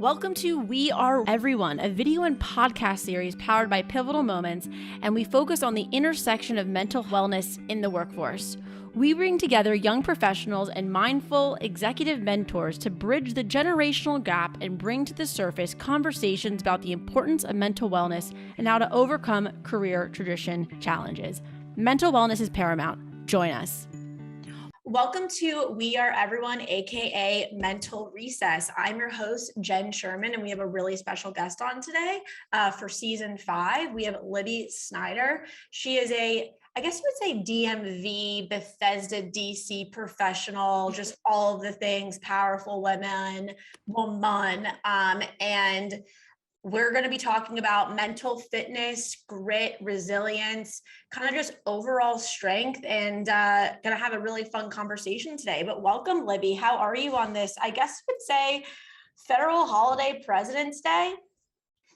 Welcome to We Are Everyone, a video and podcast series powered by Pivotal Moments, and we focus on the intersection of mental wellness in the workforce. We bring together young professionals and mindful executive mentors to bridge the generational gap and bring to the surface conversations about the importance of mental wellness and how to overcome career tradition challenges. Mental wellness is paramount. Join us. Welcome to We Are Everyone, aka Mental Recess. I'm your host, Jenn Sherman, and we have a really special guest on today for season 5. We have Libby Snyder. She is I guess you would say DMV, Bethesda, DC professional, just all of the things, powerful woman, and we're going to be talking about mental fitness, grit, resilience, kind of just overall strength, and going to have a really fun conversation today. But welcome, Libby. How are you on this, I guess you would say, federal holiday President's Day?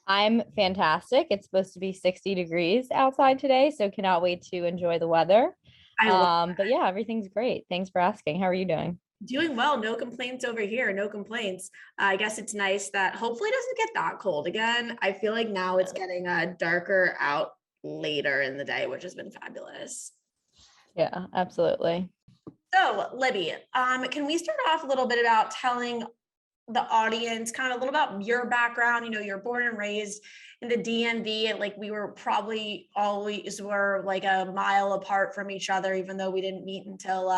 I'm fantastic. It's supposed to be 60 degrees outside today, so cannot wait to enjoy the weather. But yeah, everything's great. Thanks for asking. How are you doing? Doing well. No complaints over here. No complaints. I guess it's nice that hopefully it doesn't get that cold again. I feel like now it's getting darker out later in the day, which has been fabulous. Yeah, absolutely. So, Libby, can we start off a little bit about telling the audience kind of a little about your background? You know, you're born and raised in the DMV, and like we were probably always were like a mile apart from each other, even though we didn't meet until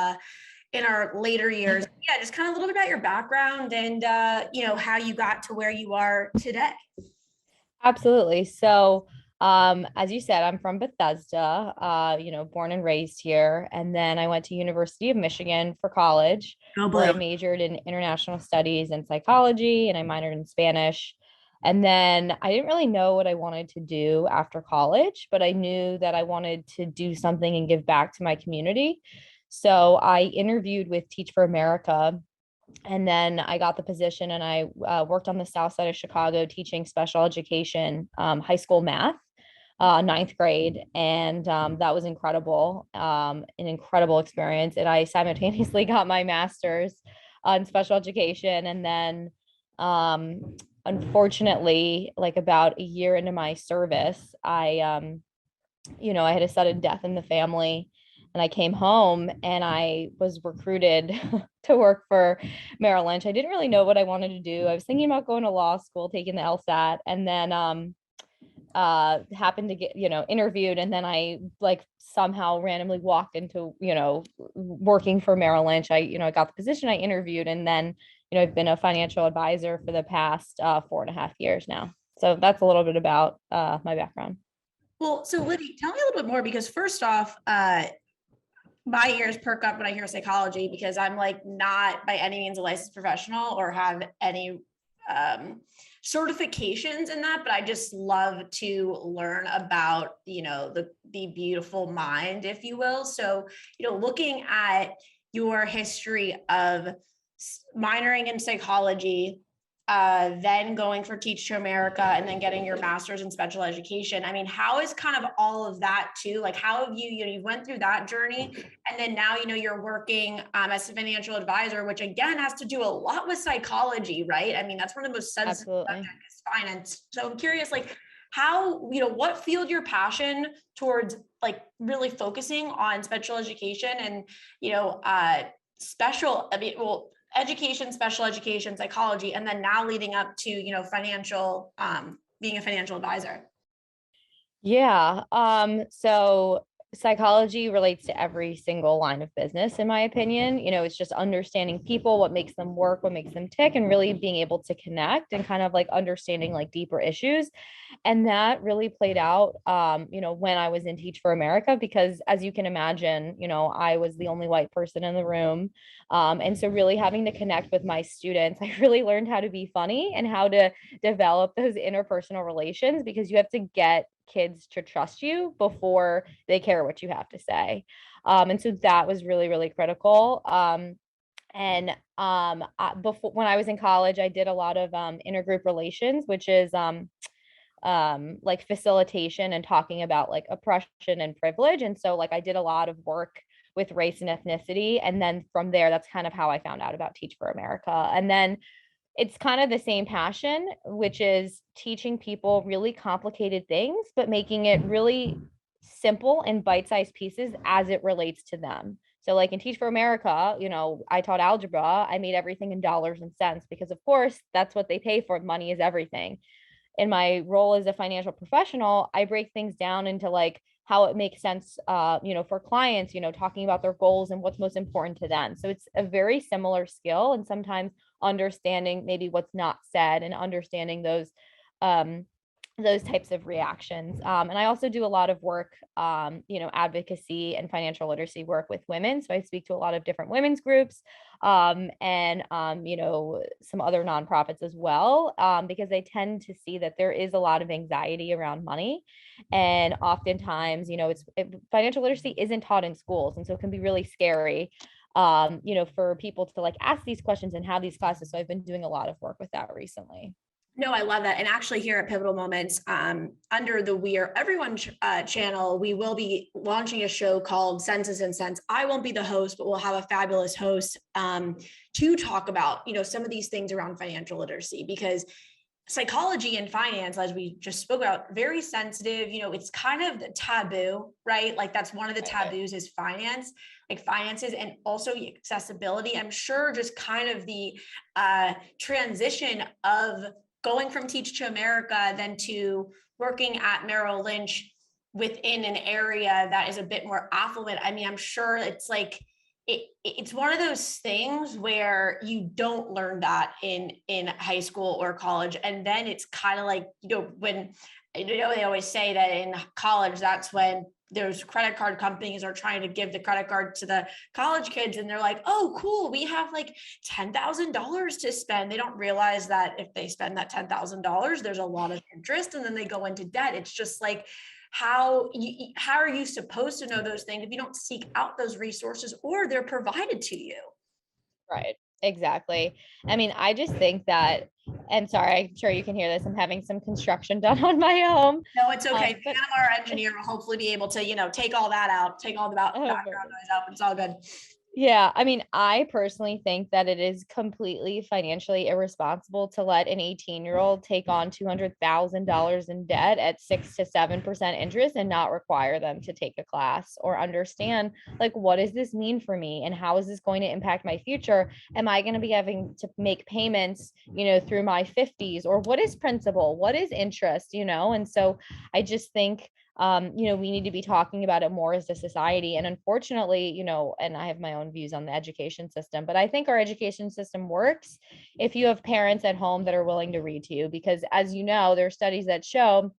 in our later years. Yeah, just kind of a little bit about your background and how you got to where you are today. Absolutely. So as you said, I'm from Bethesda, born and raised here. And then I went to University of Michigan for college, where I majored in international studies and psychology, and I minored in Spanish. And then I didn't really know what I wanted to do after college, but I knew that I wanted to do something and give back to my community. So I interviewed with Teach for America, and then I got the position, and I worked on the south side of Chicago teaching special education, high school math, ninth grade. And that was incredible, an incredible experience. And I simultaneously got my master's in special education. And then unfortunately, like about a year into my service, I had a sudden death in the family. And I came home and I was recruited to work for Merrill Lynch. I didn't really know what I wanted to do. I was thinking about going to law school, taking the LSAT, and then happened to get, interviewed. And then I somehow randomly walked into, working for Merrill Lynch. I got the position, I interviewed, and then, I've been a financial advisor for the past 4.5 years now. So that's a little bit about my background. Well, so Libby, tell me a little bit more, because first off, my ears perk up when I hear psychology, because I'm not by any means a licensed professional or have any certifications in that, but I just love to learn about, the beautiful mind, if you will. So, looking at your history of minoring in psychology, then going for Teach to America, and then getting your master's in special education. I mean, how is kind of all of that too? Like, how have you went through that journey, and then now, you're working as a financial advisor, which again has to do a lot with psychology, right? I mean, that's one of the most sensitive subjects is finance. So I'm curious, how, what fueled your passion towards really focusing on special education and, education, special education, psychology, and then now leading up to, financial, being a financial advisor? Yeah. So psychology relates to every single line of business, in my opinion. It's just understanding people, what makes them work, what makes them tick, and really being able to connect and kind of understanding deeper issues. And that really played out, when I was in Teach for America, because as you can imagine, I was the only white person in the room. And so really having to connect with my students, I really learned how to be funny and how to develop those interpersonal relations, because you have to get kids to trust you before they care what you have to say. And so that was really, really critical. Before, when I was in college, I did a lot of intergroup relations, which is facilitation and talking about oppression and privilege. And so I did a lot of work with race and ethnicity. And then from there, that's kind of how I found out about Teach for America. And then it's kind of the same passion, which is teaching people really complicated things, but making it really simple and bite-sized pieces as it relates to them. So like in Teach for America, you know, I taught algebra. I made everything in dollars and cents because of course that's what they pay for. Money is everything. In my role as a financial professional, I break things down into like how it makes sense, you know, for clients, you know, talking about their goals and what's most important to them. So it's a very similar skill, and sometimes understanding maybe what's not said and understanding um, those types of reactions. And I also do a lot of work, you know, advocacy and financial literacy work with women. So I speak to a lot of different women's groups, you know, some other nonprofits as well, because I tend to see that there is a lot of anxiety around money. And oftentimes, you know, financial literacy isn't taught in schools. And so it can be really scary, you know, for people to like ask these questions and have these classes. So I've been doing a lot of work with that recently. No, I love that. And actually here at Pivotal Moments, under the We Are Everyone channel, we will be launching a show called Senses and Sense. I won't be the host, but we'll have a fabulous host to talk about, you know, some of these things around financial literacy, because psychology and finance, as we just spoke about, very sensitive. You know, it's kind of the taboo, right? Like that's one of the taboos is finance, like finances, and also accessibility. I'm sure just kind of the transition of going from Teach to America then to working at Merrill Lynch within an area that is a bit more affluent. I mean, I'm sure it's like, it's one of those things where you don't learn that in high school or college. And then it's kind of like, you know, when, you know, they always say that in college, that's when those credit card companies are trying to give the credit card to the college kids. And they're like, oh, cool, we have like $10,000 to spend. They don't realize that if they spend that $10,000, there's a lot of interest and then they go into debt. It's just like, how are you supposed to know those things if you don't seek out those resources or they're provided to you? Right. Exactly. I mean, I just think that, and sorry, I'm sure you can hear this. I'm having some construction done on my home. No, it's okay. But our engineer will hopefully be able to, you know, take all that out, take all the background noise out, but it's all good. Yeah, I mean, I personally think that it is completely financially irresponsible to let an 18-year-old take on $200,000 in debt at 6 to 7% interest and not require them to take a class or understand, like, what does this mean for me and how is this going to impact my future? Am I going to be having to make payments, you know, through my 50s? Or what is principal? What is interest, you know? And so I just think you know, we need to be talking about it more as a society. And unfortunately, you know, and I have my own views on the education system, but I think our education system works if you have parents at home that are willing to read to you, because as you know, there are studies that show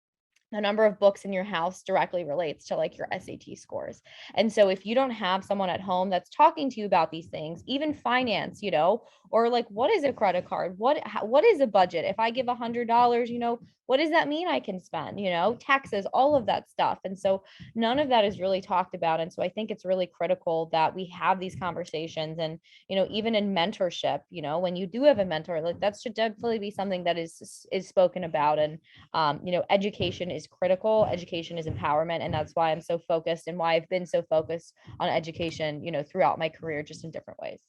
the number of books in your house directly relates to like your SAT scores. And so if you don't have someone at home that's talking to you about these things, even finance, you know, or like, what is a credit card? What is a budget? If I give $100, you know, what does that mean I can spend, you know, taxes, all of that stuff. And so none of that is really talked about. And so I think it's really critical that we have these conversations. And, you know, even in mentorship, you know, when you do have a mentor, like that should definitely be something that is spoken about. And you know, education is critical. Education is empowerment. And that's why I'm so focused and why I've been so focused on education, you know, throughout my career, just in different ways.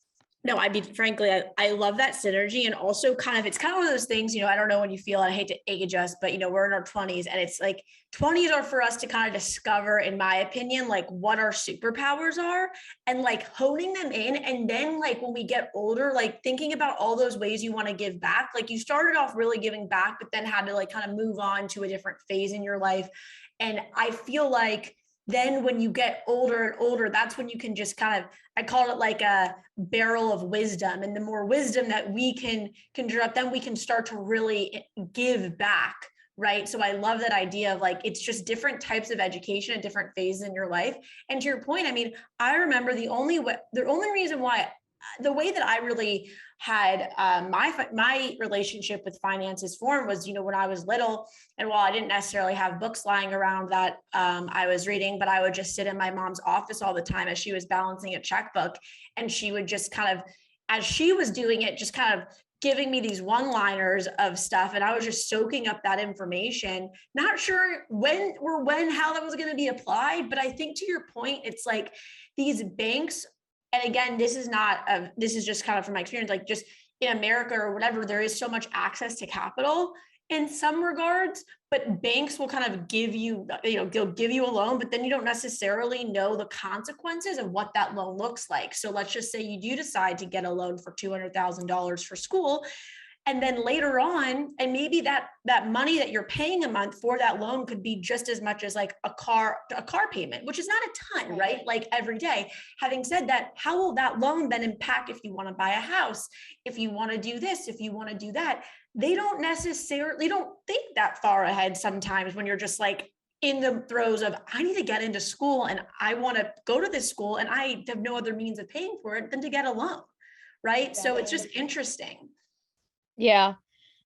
No, I mean, frankly, I love that synergy. And also it's kind of one of those things, you know, I don't know when you feel, I hate to age us, but, you know, we're in our 20s and it's like 20s are for us to kind of discover, in my opinion, like what our superpowers are and like honing them in. And then like when we get older, like thinking about all those ways you want to give back, like you started off really giving back, but then had to like kind of move on to a different phase in your life. And I feel like then when you get older and older, that's when you can just kind of, I call it like a barrel of wisdom. And the more wisdom that we can conjure up, then we can start to really give back. Right. So I love that idea of like, it's just different types of education at different phases in your life. And to your point, I mean, I remember the only reason why, the way that I really had my relationship with finances formed was, you know, when I was little, and while I didn't necessarily have books lying around that I was reading, but I would just sit in my mom's office all the time as she was balancing a checkbook, and she would just kind of, as she was doing it, just kind of giving me these one-liners of stuff, and I was just soaking up that information, not sure how that was going to be applied. But I think to your point, it's like these banks, and again, this is just kind of from my experience, like just in America or whatever, there is so much access to capital in some regards, but banks will kind of give you, they'll give you a loan, but then you don't necessarily know the consequences of what that loan looks like. So let's just say you do decide to get a loan for $200,000 for school. And then later on, and maybe that money that you're paying a month for that loan could be just as much as like a car payment, which is not a ton, right? Like every day. Having said that, how will that loan then impact if you want to buy a house, if you want to do this, if you want to do that? They don't think that far ahead sometimes when you're just like in the throes of, I need to get into school and I want to go to this school and I have no other means of paying for it than to get a loan, right? So it's just interesting. Yeah,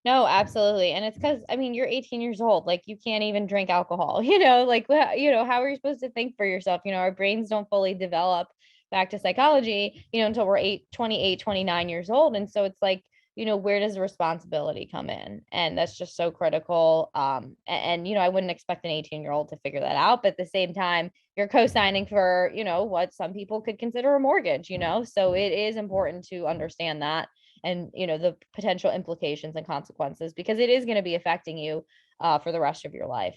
no, absolutely. And it's because, I mean, you're 18 years old, like you can't even drink alcohol, like, how are you supposed to think for yourself? Our brains don't fully develop, back to psychology, until we're 28, 29 years old. And so it's like, where does the responsibility come in? And that's just so critical. And I wouldn't expect an 18-year-old to figure that out. But at the same time, you're co-signing for, what some people could consider a mortgage, so it is important to understand that and, the potential implications and consequences, because it is going to be affecting you for the rest of your life.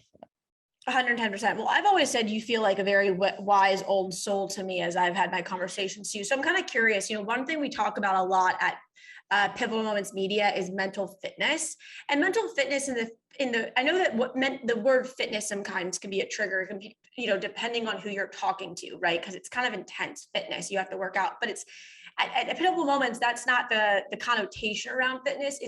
110%. Well, I've always said you feel like a very wise old soul to me as I've had my conversations too. So I'm kind of curious, one thing we talk about a lot at Pivotal Moments Media is mental fitness. And mental fitness I know that what meant the word fitness sometimes can be a trigger, it can be, depending on who you're talking to, right? Because it's kind of intense fitness. You have to work out, but it's at Pivotal Moments, that's not the connotation around fitness.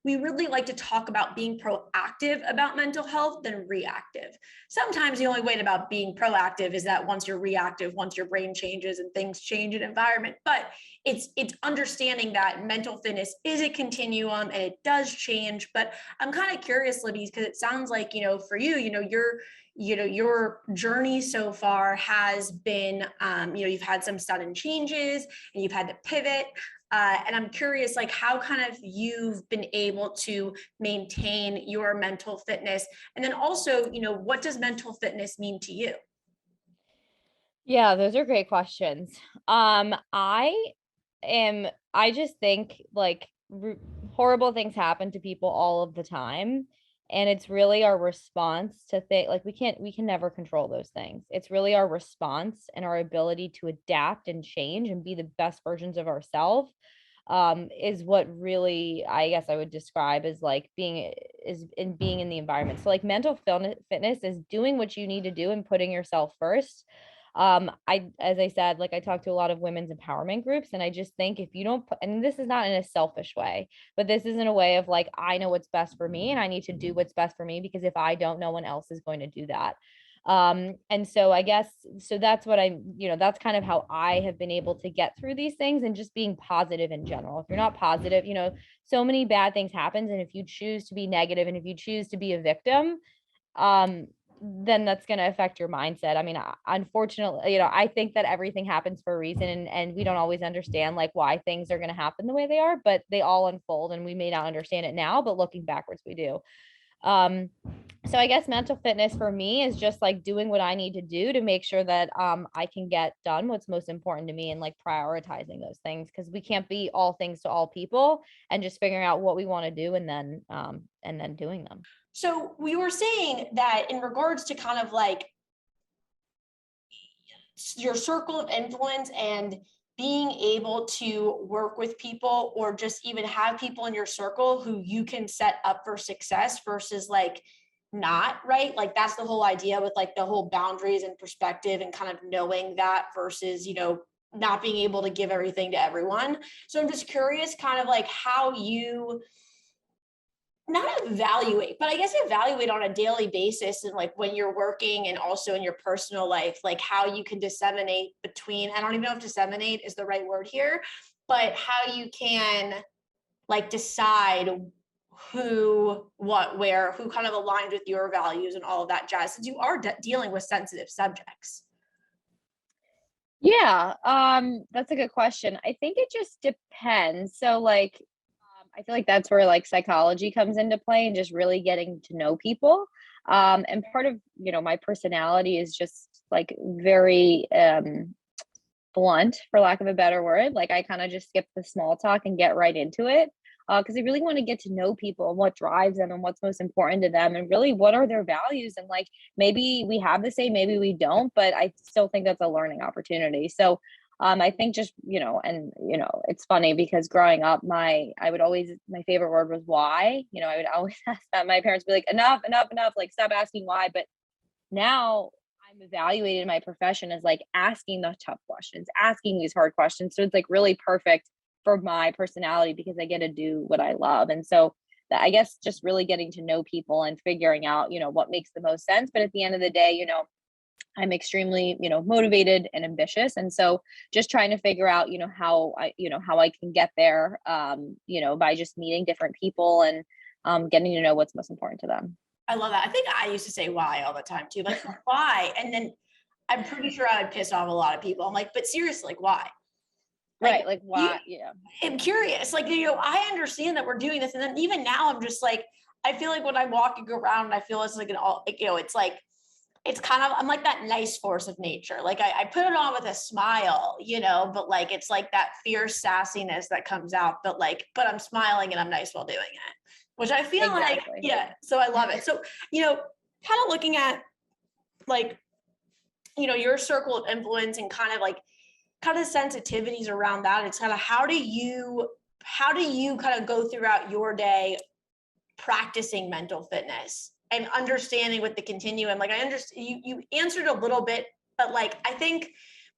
We really like to talk about being proactive about mental health than reactive. Sometimes the only way about being proactive is that once you're reactive, once your brain changes and things change in environment, but it's understanding that mental fitness is a continuum and it does change. But I'm kind of curious, Libby, because it sounds like, for you, your journey so far has been, you've had some sudden changes and you've had to pivot. And I'm curious, like how kind of you've been able to maintain your mental fitness. And then also, what does mental fitness mean to you? Yeah, those are great questions. I just think like horrible things happen to people all of the time. And it's really our response to think like we can never control those things. It's really our response and our ability to adapt and change and be the best versions of ourselves is what really I guess I would describe as like being in the environment. So like mental fitness is doing what you need to do and putting yourself first. As I said, like I talk to a lot of women's empowerment groups, and I just think if you don't put, and this is not in a selfish way, but this is in a way of like, I know what's best for me and I need to do what's best for me, because if I don't, no one else is going to do that. And so I guess, so that's what that's kind of how I have been able to get through these things, and just being positive in general. If you're not positive, so many bad things happen. And if you choose to be negative and if you choose to be a victim, then that's going to affect your mindset. I mean, unfortunately, I think that everything happens for a reason, and we don't always understand like why things are going to happen the way they are, but they all unfold, and we may not understand it now, but looking backwards, we do. So I guess mental fitness for me is just like doing what I need to do to make sure that I can get done what's most important to me, and like prioritizing those things, because we can't be all things to all people, and just figuring out what we want to do and then doing them. So we were saying that in regards to kind of like your circle of influence and being able to work with people, or just even have people in your circle who you can set up for success versus like not, right? Like that's the whole idea with like the whole boundaries and perspective and kind of knowing that versus, not being able to give everything to everyone. So I'm just curious kind of like how you not evaluate, but I guess evaluate on a daily basis, and like when you're working and also in your personal life, like how you can disseminate between, I don't even know if disseminate is the right word here, but how you can like decide who, what, where, who kind of aligns with your values and all of that jazz, since you are dealing with sensitive subjects. Yeah, that's a good question. I think it just depends. So like I feel like that's where like psychology comes into play, and just really getting to know people. And part of, my personality is just like very blunt, for lack of a better word. Like I kind of just skip the small talk and get right into it. Because I really want to get to know people and what drives them and what's most important to them and really what are their values. And like, maybe we have the same, maybe we don't, but I still think that's a learning opportunity. So I think just, it's funny because growing up, my favorite word was why. I would always ask that. My parents would be like, enough, like stop asking why. But now I'm evaluating my profession as like asking the tough questions, asking these hard questions. So it's like really perfect for my personality because I get to do what I love. And so I guess just really getting to know people and figuring out, what makes the most sense. But at the end of the day, I'm extremely, motivated and ambitious. And so just trying to figure out, how I can get there, by just meeting different people and getting to know what's most important to them. I love that. I think I used to say why all the time too, like why? And then I'm pretty sure I would piss off a lot of people. I'm like, but seriously, like why? Right. Like why? Yeah. I'm curious. Like, I understand that we're doing this. And then even now I'm just like, I feel like when I walk and go around, I feel it's like it's like, it's kind of, I'm like that nice force of nature. Like I put it on with a smile, but like, it's like that fierce sassiness that comes out, but I'm smiling and I'm nice while doing it, which I feel like, yeah. So I love it. So, kind of looking at like, your circle of influence and kind of sensitivities around that. It's kind of, how do you kind of go throughout your day practicing mental fitness and understanding with the continuum? Like I understand you answered a little bit, but like, I think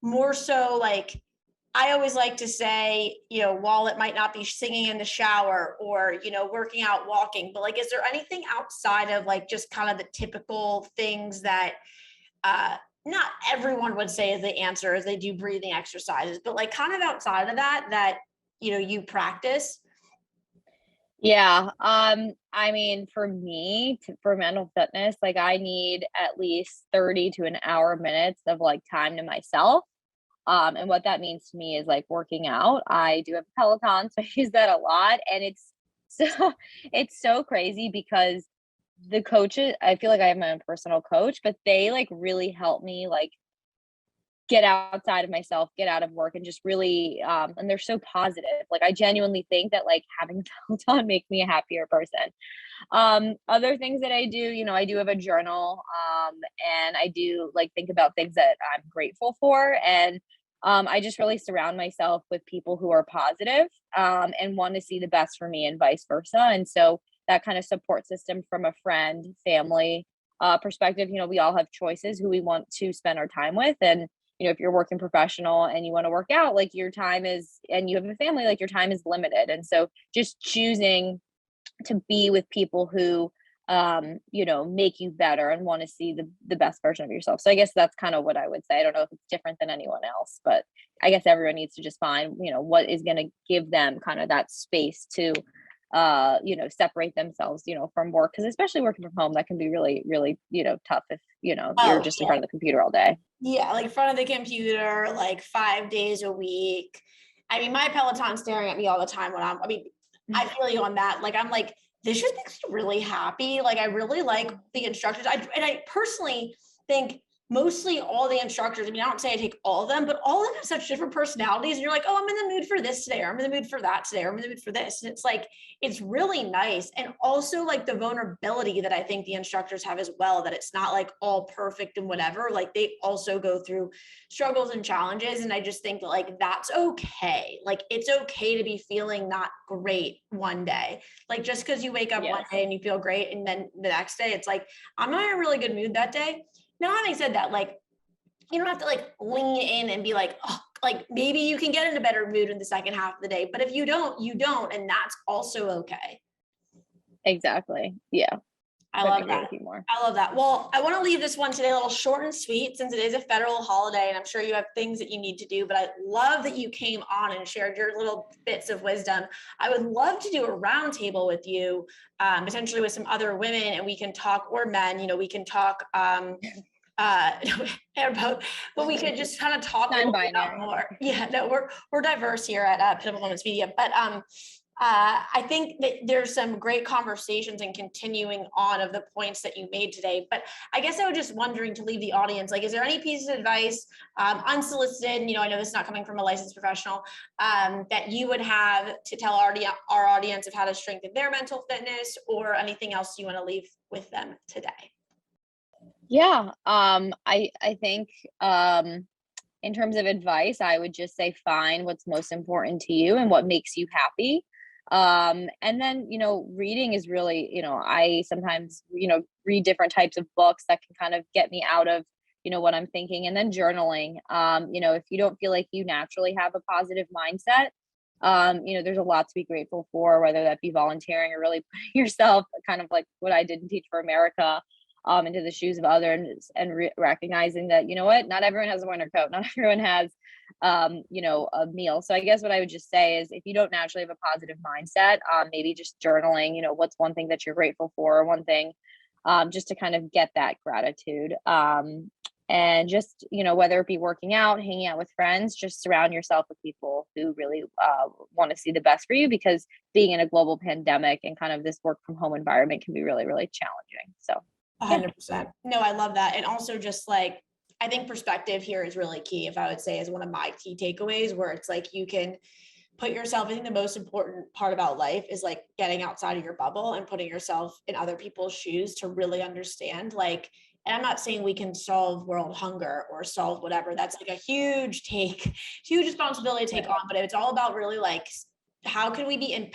more so like, I always like to say, while it might not be singing in the shower or, working out, walking, but like, is there anything outside of like, just kind of the typical things that, not everyone would say is the answer as they do breathing exercises, but like kind of outside of that, you practice? Yeah. I mean, for me, for mental fitness, like I need at least 30 to an hour minutes of like time to myself. And what that means to me is like working out. I do have a Peloton, so I use that a lot. And it's so crazy because the coaches, I feel like I have my own personal coach, but they like really help me like get outside of myself, get out of work and just really, and they're so positive. Like I genuinely think that like having a Peloton makes me a happier person. Other things that I do, I do have a journal, and I do like think about things that I'm grateful for. And I just really surround myself with people who are positive, and want to see the best for me and vice versa. And so that kind of support system from a friend, family, perspective, we all have choices who we want to spend our time with. And, if you're working professional and you want to work out, like your time is, and you have a family, like your time is limited. And so just choosing to be with people who, make you better and want to see the best version of yourself. So I guess that's kind of what I would say. I don't know if it's different than anyone else, but I guess everyone needs to just find, what is going to give them kind of that space to, separate themselves, from work. Cause especially working from home, that can be really, really, tough if, you're just in front of the computer all day. Yeah. Like in front of the computer, like 5 days a week. I mean, my Peloton's staring at me all the time I feel you on that. Like, I'm like, this just makes me really happy. Like, I really like the instructors. I personally think mostly all the instructors, I don't say I take all of them, but all of them have such different personalities. And you're like, oh, I'm in the mood for this today, or I'm in the mood for that today, or I'm in the mood for this. And it's like, it's really nice. And also like the vulnerability that I think the instructors have as well, that it's not like all perfect and whatever. Like they also go through struggles and challenges. And I just think that like, that's okay. Like, it's okay to be feeling not great one day. Like just because you wake up one day and you feel great, and then the next day it's like, I'm not in a really good mood that day. Now, having said that, like, you don't have to like lean in and be like, oh, like maybe you can get in a better mood in the second half of the day. But if you don't, you don't. And that's also okay. Exactly. Yeah. I love that. I love that. Well, I want to leave this one today a little short and sweet since it is a federal holiday and I'm sure you have things that you need to do, but I love that you came on and shared your little bits of wisdom. I would love to do a roundtable with you, potentially with some other women, and we can talk, or men, we can talk, but we could just kind of talk a little bit more. Yeah, no, we're diverse here at Pivotal Moments Media, but I think that there's some great conversations and continuing on of the points that you made today. But I guess I was just wondering, to leave the audience, like, is there any piece of advice, unsolicited, and, I know this is not coming from a licensed professional, that you would have to tell our audience of how to strengthen their mental fitness, or anything else you want to leave with them today? Yeah. I think, in terms of advice, I would just say find what's most important to you and what makes you happy. And then, reading is really, I sometimes, read different types of books that can kind of get me out of, what I'm thinking. And then journaling. If you don't feel like you naturally have a positive mindset, there's a lot to be grateful for, whether that be volunteering or really putting yourself, kind of like what I did in Teach for America, into the shoes of others, and recognizing that, not everyone has a winter coat, not everyone has, a meal. So I guess what I would just say is, if you don't naturally have a positive mindset, maybe just journaling, what's one thing that you're grateful for, or one thing, just to kind of get that gratitude. And just, whether it be working out, hanging out with friends, just surround yourself with people who really want to see the best for you, because being in a global pandemic and kind of this work from home environment can be really, really challenging. So 100%. No, I love that. And also, just like, I think perspective here is really key, if I would say, is one of my key takeaways, where it's like, you can put yourself, I think the most important part about life is like getting outside of your bubble and putting yourself in other people's shoes to really understand, like, and I'm not saying we can solve world hunger or solve whatever. That's like a huge responsibility to take on, but it's all about really like, how can we be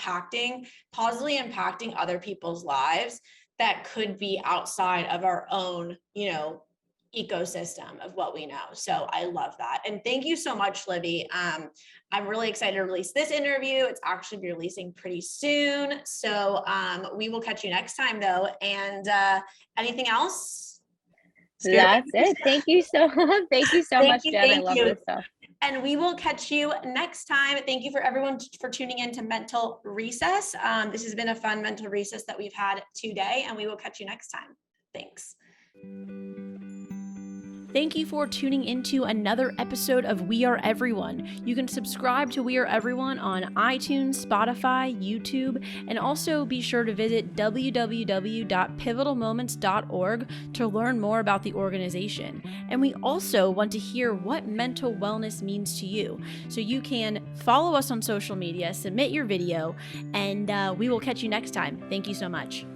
positively impacting other people's lives that could be outside of our own, ecosystem of what we know. So I love that. And thank you so much, Libby. I'm really excited to release this interview. It's actually be releasing pretty soon. So we will catch you next time, though. And anything else? That's it. Thank you so much, Jen. I love this stuff. And we will catch you next time. Thank you for everyone for tuning in to Mental Recess. This has been a fun mental recess that we've had today, and we will catch you next time. Thanks. Thank you for tuning into another episode of We Are Everyone. You can subscribe to We Are Everyone on iTunes, Spotify, YouTube, and also be sure to visit www.pivotalmoments.org to learn more about the organization. And we also want to hear what mental wellness means to you. So you can follow us on social media, submit your video, and we will catch you next time. Thank you so much.